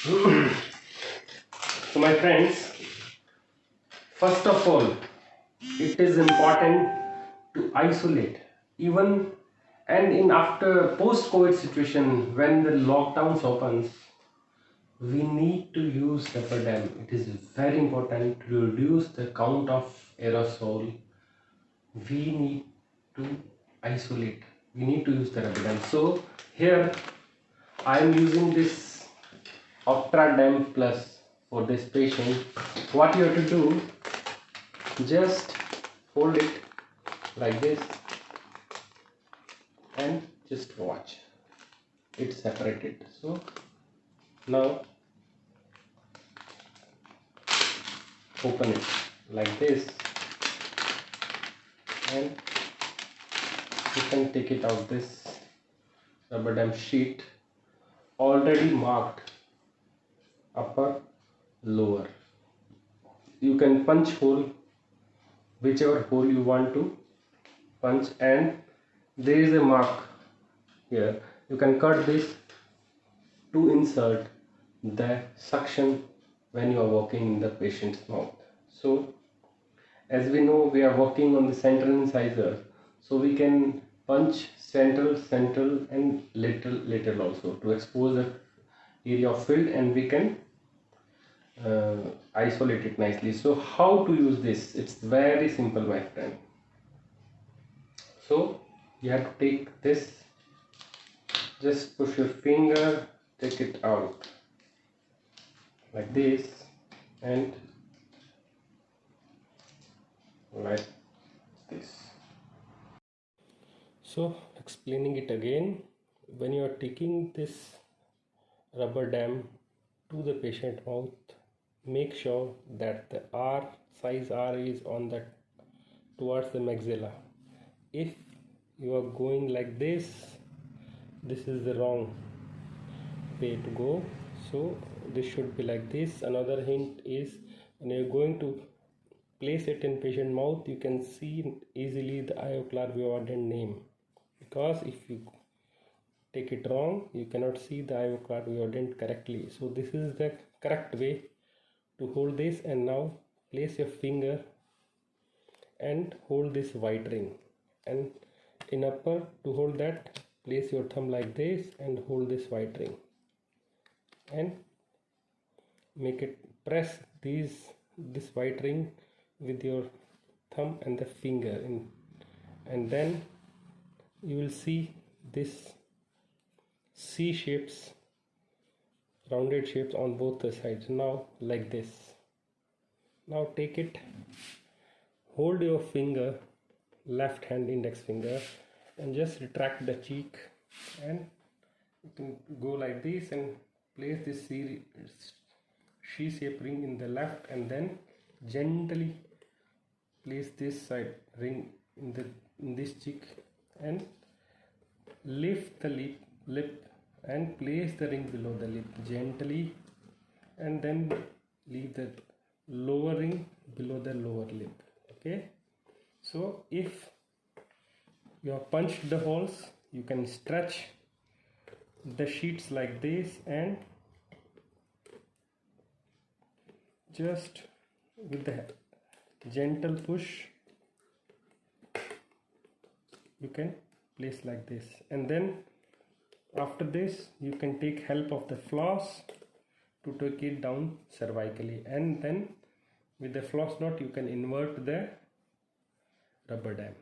So my friends, first of all, it is important to isolate even, and in after post COVID situation, when the lockdowns opens, we need to use rubber dam. It is very important to reduce the count of aerosol. We need to isolate, we need to use the rubber dam. So here I am using this Optra Dam Plus for this patient. What you have to do, just hold it like this and just watch it separated. So now open it like this and you can take it out. This rubber dam sheet already marked upper, lower. You can punch hole, whichever hole you want to punch, and there is a mark here. You can cut this to insert the suction when you are working in the patient's mouth. So as we know, we are working on the central incisor, so we can punch central and lateral also to expose the area of field, and we can isolate it nicely. So how to use this? It's very simple, my friend. So you have to take this, just push your finger, take it out like this and like this. So explaining it again, when you are taking this rubber dam to the patient mouth, make sure that the R size R is on the towards the maxilla. If you are going like this is the wrong way to go. So this should be like this. Another hint is, when you're going to place it in patient mouth, you can see easily the IOCLAR Vivadent name, because if you take it wrong, you cannot see the IOCLAR Vivadent correctly. So this is the correct way to hold this. And now place your finger and hold this white ring, and in upper, to hold that, place your thumb like this and hold this white ring and make it press this white ring with your thumb and the finger in, and then you will see this C shapes, rounded shapes on both the sides. Now like this. Now take it, hold your finger, left hand index finger, and just retract the cheek, and you can go like this and place this C-shaped ring in the left, and then gently place this side ring in this cheek and lift the lip and place the ring below the lip gently, and then leave the lower ring below the lower lip. Okay, so if you have punched the holes, you can stretch the sheets like this, and just with the gentle push you can place like this. And then after this, you can take help of the floss to take it down cervically, and then with the floss knot you can invert the rubber dam.